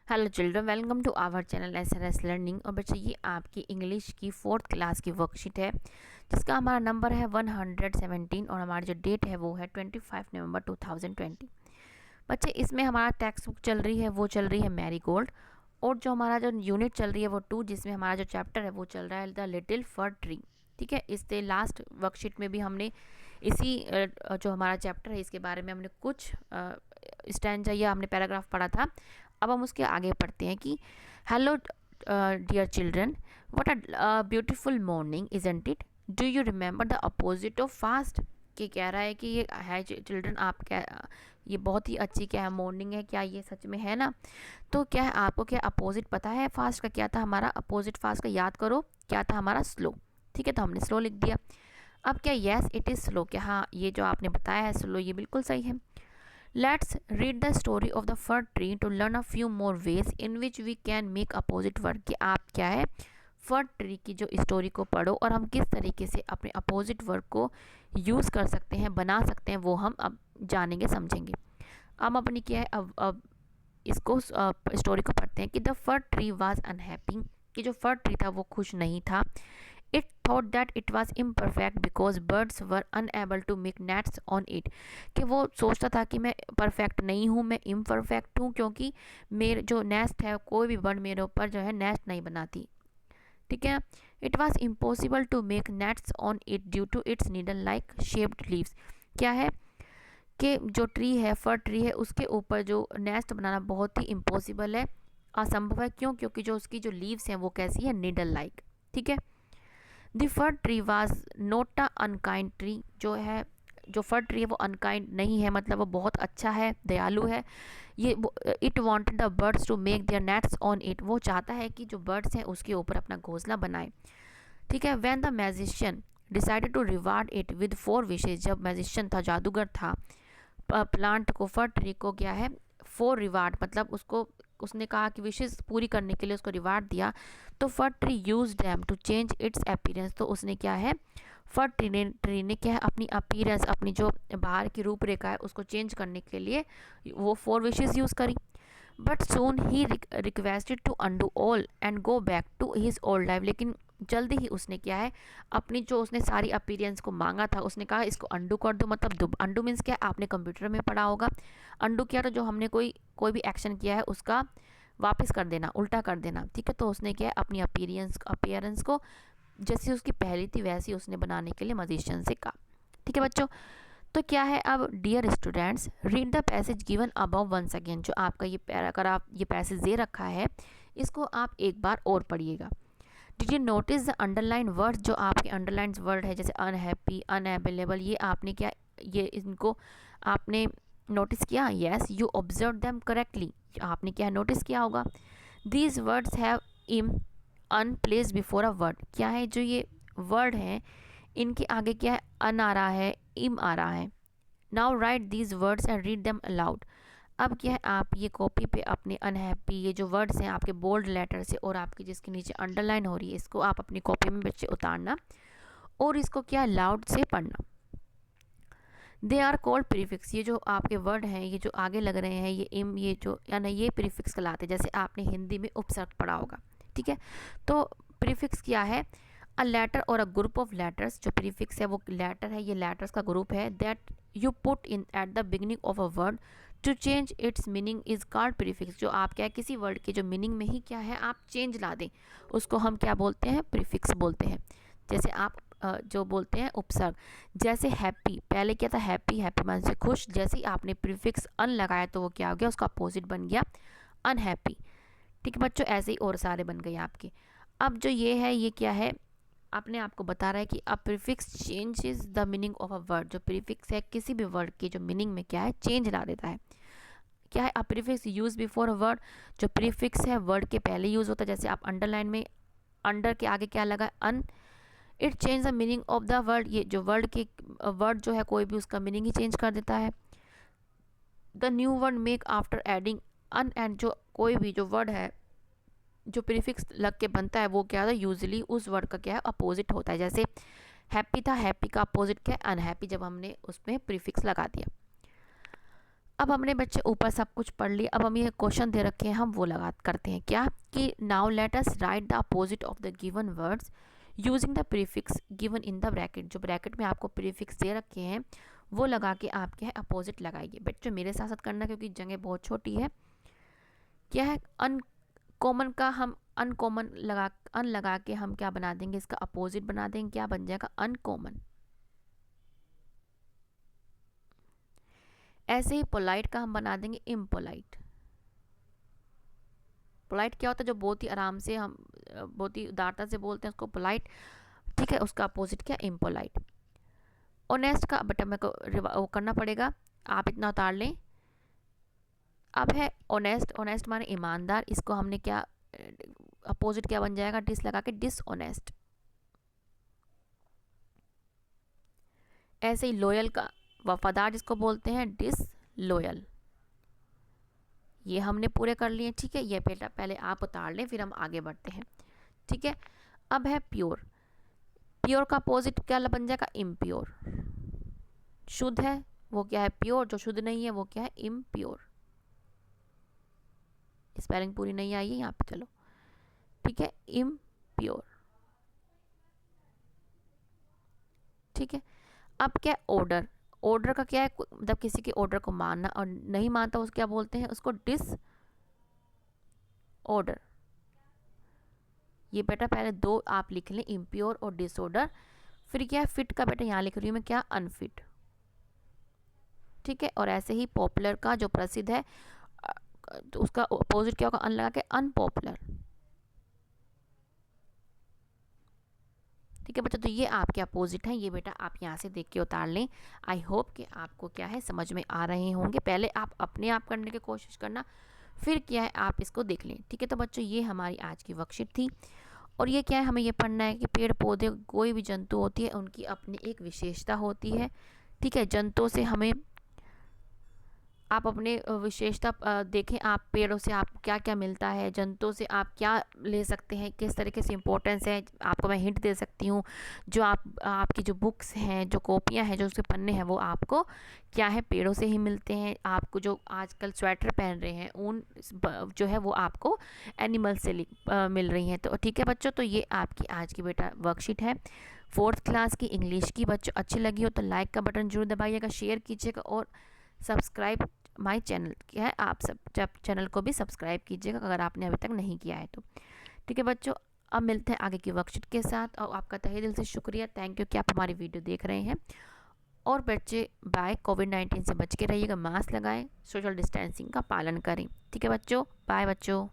Hello children, welcome to our channel SRS learning. और बच्चे ये आपकी इंग्लिश की 4th क्लास की वर्कशीट है जिसका हमारा नंबर है 117 और हमारी जो डेट है वो है 25 नवंबर 2020। बच्चे इसमें हमारा टेक्स्ट बुक चल रही है वो चल रही है मैरी गोल्ड, और जो हमारा जो यूनिट चल रही है वो 2, जिसमें हमारा जो चैप्टर है वो चल रहा है द लिटिल फर ट्री। ठीक है, इससे लास्ट वर्कशीट में भी हमने इसी जो हमारा चैप्टर है इसके बारे में हमने कुछ स्टैंजा या हमने पैराग्राफ पढ़ा था। अब हम उसके आगे पढ़ते हैं कि hello dear children, what a beautiful morning isn't it, do you remember the opposite of fast. कि कह रहा है कि ये है चिल्ड्रन, आप क्या ये बहुत ही अच्छी क्या है मॉर्निंग है, क्या ये सच में है ना। तो क्या है, आपको क्या अपोजिट पता है फास्ट का? क्या था हमारा अपोजिट फास्ट का? याद करो, क्या था हमारा? स्लो। ठीक है, तो हमने स्लो लिख दिया। अब क्या, येस इट इज़ स्लो, क्या हाँ ये जो आपने बताया है स्लो, ये बिल्कुल सही है। Let's read the story of the fir tree to learn a few more ways in which we can make opposite word. कि आप क्या है फर ट्री की जो स्टोरी को पढ़ो और हम किस तरीके से अपने अपोजिट वर्ड को यूज़ कर सकते हैं, बना सकते हैं, वो हम अब जानेंगे समझेंगे। हम अपनी क्या है अब इसको स्टोरी को पढ़ते हैं कि the fir tree was unhappy. कि जो फर ट्री था वो खुश नहीं था। It thought that it was imperfect because birds were unable to make nests on it. कि वो सोचता था कि मैं परफेक्ट नहीं हूँ, मैं इम्परफेक्ट हूँ, क्योंकि मेरे जो नेस्ट है कोई भी बर्ड मेरे ऊपर जो है नेस्ट नहीं बनाती। ठीक है, it was impossible to make nests on it due to its needle like shaped leaves. क्या है कि जो ट्री है, फर ट्री है, उसके ऊपर जो नेस्ट बनाना बहुत ही इम्पॉसिबल है, असंभव है। क्यों? क्योंकि जो उसकी जो लीव्स हैं वो कैसी है, नीडल लाइक। ठीक है, the fir tree was note a unkind tree. जो है जो फर ट्री है वो अनकाइंड नहीं है, मतलब वो बहुत अच्छा है, दयालु है। ये it wanted the birds to make their nests on it. वो चाहता है कि जो बर्ड्स हैं उसके ऊपर अपना घोंसला बनाए। ठीक है, when the magician decided to reward it with 4 wishes. जब मैजिशियन था, जादूगर था, प्लांट को, फर ट्री को क्या है 4 रिवार्ड, मतलब उसको उसने कहा कि विशेष पूरी करने के लिए उसको रिवार्ड दिया। तो fir tree used them to change its appearance. तो उसने क्या है फर ट्री ने क्या है अपनी अपीयरेंस, अपनी जो बाहर की रूपरेखा है उसको चेंज करने के लिए वो 4 विशेष यूज़ करी। But soon he requested to undo all and go back to his old life. लेकिन जल्दी ही उसने क्या है अपनी जो उसने सारी अपीयरेंस को मांगा था, उसने कहा इसको अंडू कर दो। मतलब अंडू मीन्स क्या, आपने कंप्यूटर में पढ़ा होगा। अंडू क्या, तो जो हमने कोई भी एक्शन किया है उसका वापस कर देना, उल्टा कर देना। ठीक है, तो उसने क्या है अपनी अपीयरेंस को जैसी उसकी पहली थी वैसी उसने बनाने के लिए मजिशियन से कहा। ठीक है बच्चों, तो क्या है अब, dear students read the passage given above once again. जो आपका ये पैराग्राफ, ये पैसेज दे रखा है, इसको आप एक बार और पढ़िएगा। Did you notice the underline words? जो आपके अंडरलाइन वर्ड है जैसे अनहैप्पी, अनअवेलेबल, ये आपने क्या, ये इनको आपने नोटिस किया? Yes, you observe them correctly. आपने क्या नोटिस किया होगा? दीज वर्ड्स हैव इम अन प्लेस बिफोर अ वर्ड। क्या है, जो ये वर्ड है इनके आगे क्या है, अन आ रहा है, इम आ रहा है। Now right these words and read them allowed. अब क्या है, आप ये कॉपी पे अपने अनहैप्पी, ये जो वर्ड्स हैं आपके बोल्ड लेटर से और आपकी जिसके नीचे अंडरलाइन हो रही है, इसको आप अपनी कॉपी में बच्चे उतारना और इसको क्या लाउड से पढ़ना। They are called prefix. ये जो आपके वर्ड हैं, ये जो आगे लग रहे हैं, ये इम, ये जो यानी ये प्रीफिक्स कहलाते हैं। जैसे आपने हिंदी में उपसर्ग पढ़ा होगा। ठीक है, तो प्रीफिक्स क्या है, अ लेटर और अ ग्रुप ऑफ लेटर्स। जो प्रीफिक्स है वो लेटर है, ये लेटर्स का ग्रुप है। That you put in at the beginning of a word to change its meaning is called prefix. जो आप क्या है किसी वर्ड के जो मीनिंग में ही क्या है आप चेंज ला दें, उसको हम क्या बोलते हैं, प्रीफिक्स बोलते हैं। जैसे आप जो बोलते हैं उपसर्ग, जैसे हैप्पी, पहले क्या था हैप्पी, हैप्पी मान से खुश। जैसे ही आपने प्रीफिक्स अन लगाया तो वो क्या हो गया, उसका अपोजिट बन गया अनहैप्पी। ठीक है बच्चों, ऐसे ही और सारे बन गए आपके। अब जो ये है, ये क्या है, अपने आप को बता रहा है कि a prefix changes the meaning of a word. जो प्रीफिक्स है किसी भी वर्ड के जो मीनिंग में क्या है चेंज ला देता है। क्या है, a prefix use before a word. जो प्रीफिक्स है वर्ड के पहले यूज होता है। जैसे आप अंडरलाइन में अंडर के आगे क्या लगा, un. It change the meaning of the word. ये जो वर्ड के वर्ड जो है कोई भी उसका मीनिंग ही चेंज कर देता है। The new word make after adding un and. जो कोई भी जो वर्ड है जो प्रीफिक्स लग के बनता है वो क्या है, यूजली उस वर्ड का क्या है अपोजिट होता है। जैसे हैप्पी था, हैप्पी का अपोजिट क्या है, अनहैप्पी, जब हमने उसमें प्रीफिक्स लगा दिया। अब हमने बच्चे ऊपर सब कुछ पढ़ लिया, अब हम ये क्वेश्चन दे रखे हैं, हम वो लगा करते हैं क्या कि now let us right the opposite of the given words using the prefix given in the bracket. जो ब्रैकेट में आपको प्रीफिक्स दे रखे हैं वो लगा के आप क्या है अपोजिट लगाइए। बच्चों मेरे साथ साथ करना क्योंकि जगह बहुत छोटी है। क्या है अनकॉमन का हम अन लगा के हम क्या बना देंगे, इसका अपोजिट बना देंगे, क्या बन जाएगा अनकॉमन। ऐसे ही पोलाइट का हम बना देंगे इम्पोलाइट। पोलाइट क्या होता है, जो बहुत ही आराम से हम बहुत ही उदारता से बोलते हैं उसको पोलाइट, ठीक है। उसका अपोजिट क्या इम्पोलाइट। ऑनेस्ट का बेटा मेरे को वो करना पड़ेगा, आप इतना उतार लें। अब है ऑनेस्ट, ऑनेस्ट माने ईमानदार, इसको हमने क्या अपोजिट क्या बन जाएगा डिस लगा के डिसऑनेस्ट। ऐसे ही लॉयल का वफादार जिसको बोलते हैं डिसलॉयल। ये हमने पूरे कर लिए, ठीक है। ये बेटा पहले आप उतार लें फिर हम आगे बढ़ते हैं, ठीक है। अब है प्योर, प्योर का अपोजिट क्या बन जाएगा इम्प्योर। शुद्ध है वो क्या है प्योर, जो शुद्ध नहीं है वो क्या है इम्प्योर। स्पेलिंग पूरी नहीं आई है यहाँ पे, चलो ठीक है, इम्प्योर, ठीक है। अब क्या ऑर्डर, ऑर्डर का क्या है मतलब किसी के ऑर्डर को मानना और नहीं मानता उसको क्या बोलते हैं, उसको डिस ऑर्डर। ये बेटा पहले दो आप लिख लें, इम्प्योर और डिसऑर्डर। फिर क्या है फिट का बेटा यहाँ लिख रही हूँ मैं क्या अनफिट, ठीक है। और ऐसे ही पॉपुलर का जो प्रसिद्ध है तो उसका अपोजिट क्या होगा अन लगा के अनपॉपुलर, ठीक है बच्चों। तो ये आपके अपोजिट हैं, ये बेटा आप यहाँ से देख के उतार लें। आई होप कि आपको क्या है समझ में आ रहे होंगे। पहले आप अपने आप करने की कोशिश करना, फिर क्या है आप इसको देख लें, ठीक है। तो बच्चों ये हमारी आज की वर्कशीट थी और ये क्या है हमें ये पढ़ना है कि पेड़ पौधे कोई भी जंतु होती है उनकी अपनी एक विशेषता होती है, ठीक है। जंतुओं से हमें आप अपने विशेषता देखें, आप पेड़ों से आप क्या क्या मिलता है, जंतुओं से आप क्या ले सकते हैं, किस तरीके से इम्पोर्टेंस है, आपको मैं हिंट दे सकती हूँ। जो आपकी जो बुक्स हैं, जो कॉपियाँ हैं, जो उसके पन्ने हैं, वो आपको क्या है पेड़ों से ही मिलते हैं। आपको जो आजकल स्वेटर पहन रहे हैं ऊन जो है वो आपको एनिमल से मिल रही हैं। तो ठीक है बच्चों, तो ये आपकी आज की बेटा वर्कशीट है 4th क्लास की इंग्लिश की। बच्चों अच्छी लगी हो तो लाइक का बटन जरूर दबाइएगा, शेयर कीजिएगा और सब्सक्राइब माय चैनल क्या है आप सब चैनल को भी सब्सक्राइब कीजिएगा अगर आपने अभी तक नहीं किया है तो, ठीक है बच्चों। अब मिलते हैं आगे की वर्कशीट के साथ और आपका तहे दिल से शुक्रिया, थैंक यू कि आप हमारी वीडियो देख रहे हैं। और बच्चे बाय, कोविड-19 से बच के रहिएगा, मास्क लगाएं, सोशल डिस्टेंसिंग का पालन करें, ठीक है बच्चों। बाय बच्चों।